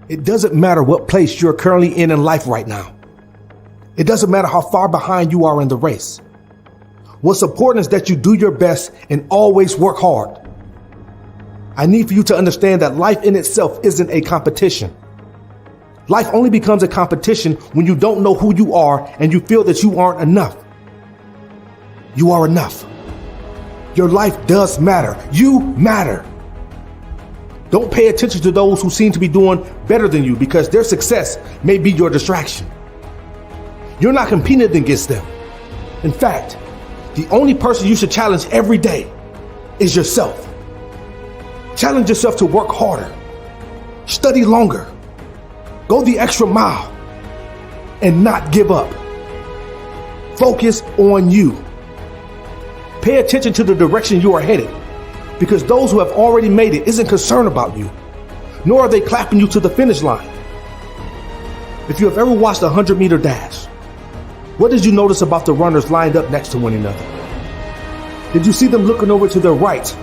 It doesn't matter what place you're currently in life right now. It doesn't matter how far behind you are in the race. What's important is that you do your best and always work hard. I need for you to understand that life in itself isn't a competition. Life only becomes a competition when you don't know who you are and you feel that you aren't enough. You are enough. Your life does matter. You matter. Don't pay attention to those who seem to be doing better than you because their success may be your distraction. You're not competing against them. In fact, the only person you should challenge every day is yourself. Challenge yourself to work harder, study longer, go the extra mile, and not give up. Focus on you. Pay attention to the direction you are headed, because those who have already made it isn't concerned about you, nor are they clapping you to the finish line. If you have ever watched a 100-meter dash, what did you notice about the runners lined up next to one another? Did you see them looking over to their right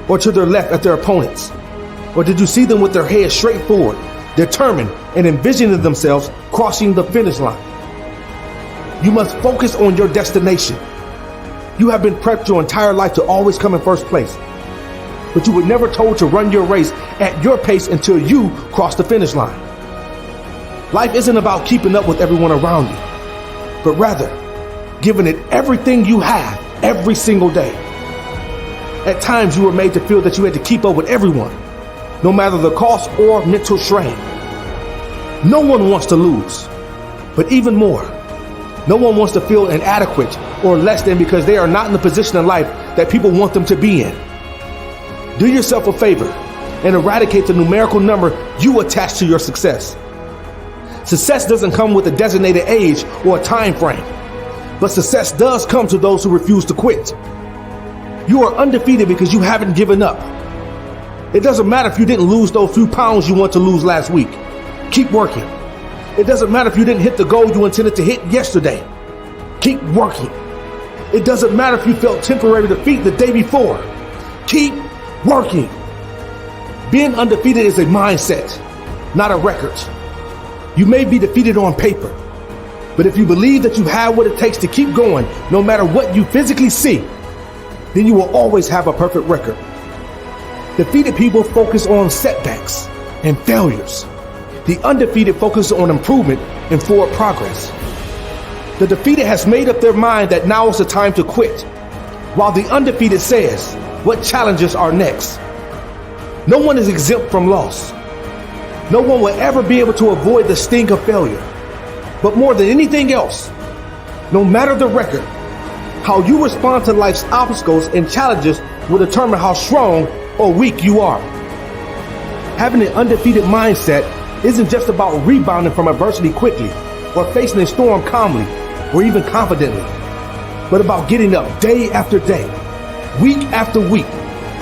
or to their left at their opponents? Or did you see them with their heads straight forward, determined and envisioning themselves crossing the finish line? You must focus on your destination. You have been prepped your entire life to always come in first place, but you were never told to run your race at your pace until you cross the finish line. Life isn't about keeping up with everyone around you, but rather giving it everything you have every single day. At times you were made to feel that you had to keep up with everyone, no matter the cost or mental strain. No one wants to lose, but even more, no one wants to feel inadequate or less than because they are not in the position in life that people want them to be in. Do yourself a favor and eradicate the numerical number you attach to your success. Success doesn't come with a designated age or a time frame, but success does come to those who refuse to quit. You are undefeated because you haven't given up. It doesn't matter if you didn't lose those few pounds you want to lose last week. Keep working. It doesn't matter if you didn't hit the goal you intended to hit yesterday. Keep working. It doesn't matter if you felt temporary defeat the day before. Keep working. Being undefeated is a mindset, not a record. You may be defeated on paper, but if you believe that you have what it takes to keep going, no matter what you physically see, then you will always have a perfect record. Defeated people focus on setbacks and failures. The undefeated focus on improvement and forward progress. The defeated has made up their mind that now is the time to quit, while the undefeated says, what challenges are next? No one is exempt from loss. No one will ever be able to avoid the sting of failure. But more than anything else, no matter the record, how you respond to life's obstacles and challenges will determine how strong or weak you are. Having an undefeated mindset isn't just about rebounding from adversity quickly or facing a storm calmly or even confidently, but about getting up day after day, week after week,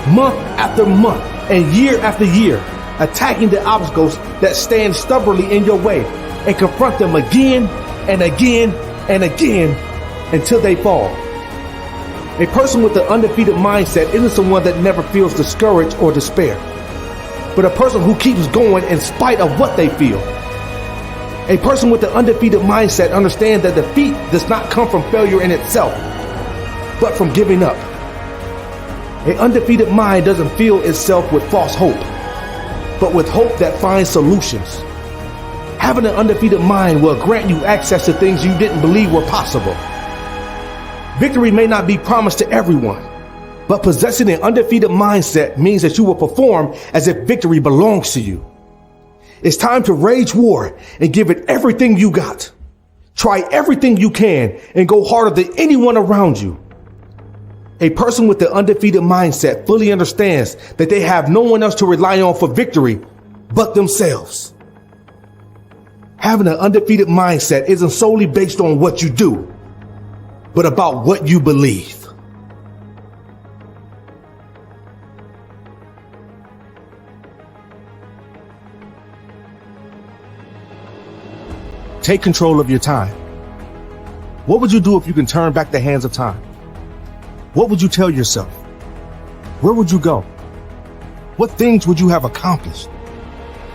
month after month, and year after year, attacking the obstacles that stand stubbornly in your way and confront them again and again and again until they fall. A person with an undefeated mindset isn't someone that never feels discouraged or despair, but a person who keeps going in spite of what they feel. A person with an undefeated mindset understands that defeat does not come from failure in itself, but from giving up. An undefeated mind doesn't fill itself with false hope, but with hope that finds solutions. Having an undefeated mind will grant you access to things you didn't believe were possible. Victory may not be promised to everyone, but possessing an undefeated mindset means that you will perform as if victory belongs to you. It's time to wage war and give it everything you got. Try everything you can and go harder than anyone around you. A person with the undefeated mindset fully understands that they have no one else to rely on for victory but themselves. Having an undefeated mindset isn't solely based on what you do, but about what you believe. Take control of your time. What would you do if you can turn back the hands of time? What would you tell yourself? Where would you go? What things would you have accomplished?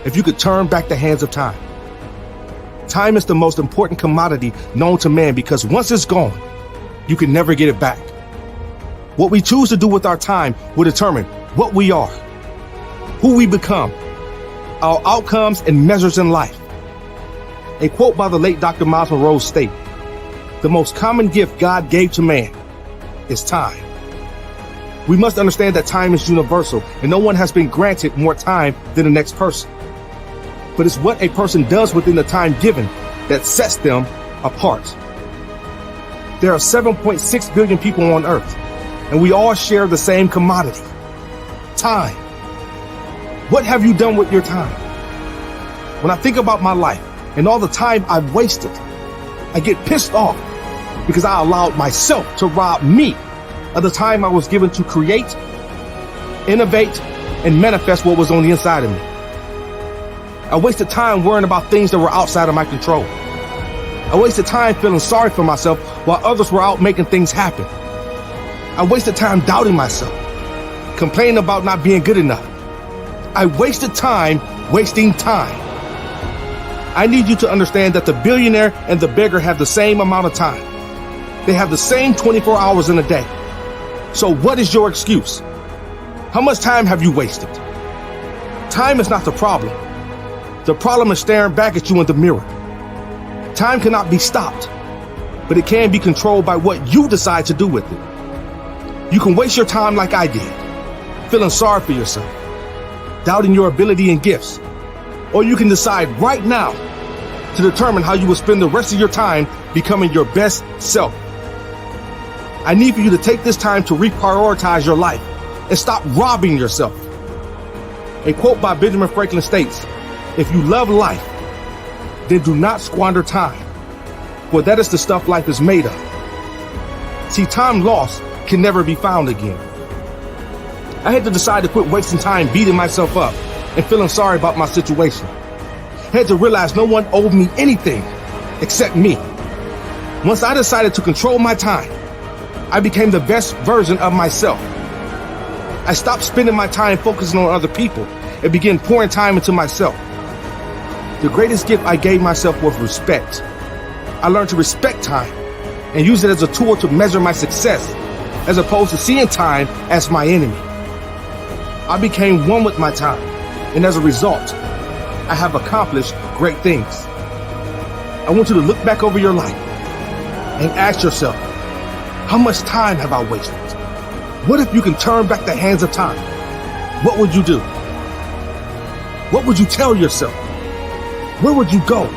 if you could turn back the hands of time. Time is the most important commodity known to man because once it's gone, you can never get it back. What we choose to do with our time will determine what we are, who we become, our outcomes and measures in life. A quote by the late Dr. Miles Monroe stated, "The most common gift God gave to man is time." We must understand that time is universal and no one has been granted more time than the next person. But it's what a person does within the time given that sets them apart. There are 7.6 billion people on earth, and we all share the same commodity, time. What have you done with your time? When I think about my life and all the time I've wasted, I get pissed off because I allowed myself to rob me of the time I was given to create, innovate, and manifest what was on the inside of me. I wasted time worrying about things that were outside of my control. I wasted time feeling sorry for myself while others were out making things happen. I wasted time doubting myself, complaining about not being good enough. I wasted time wasting time. I need you to understand that the billionaire and the beggar have the same amount of time. They have the same 24 hours in a day. So what is your excuse? How much time have you wasted? Time is not the problem. The problem is staring back at you in the mirror. Time cannot be stopped, but it can be controlled by what you decide to do with it. You can waste your time like I did, feeling sorry for yourself, doubting your ability and gifts, or you can decide right now to determine how you will spend the rest of your time becoming your best self. I need for you to take this time to reprioritize your life and stop robbing yourself. A quote by Benjamin Franklin states, "If you love life, then do not squander time, for that is the stuff life is made of." See, time lost can never be found again. I had to decide to quit wasting time beating myself up and feeling sorry about my situation. I had to realize no one owed me anything except me. Once I decided to control my time, I became the best version of myself. I stopped spending my time focusing on other people and began pouring time into myself. The greatest gift I gave myself was respect. I learned to respect time and use it as a tool to measure my success, as opposed to seeing time as my enemy. I became one with my time, and as a result, I have accomplished great things. I want you to look back over your life and ask yourself, how much time have I wasted? What if you can turn back the hands of time? What would you do? What would you tell yourself? Where would you go?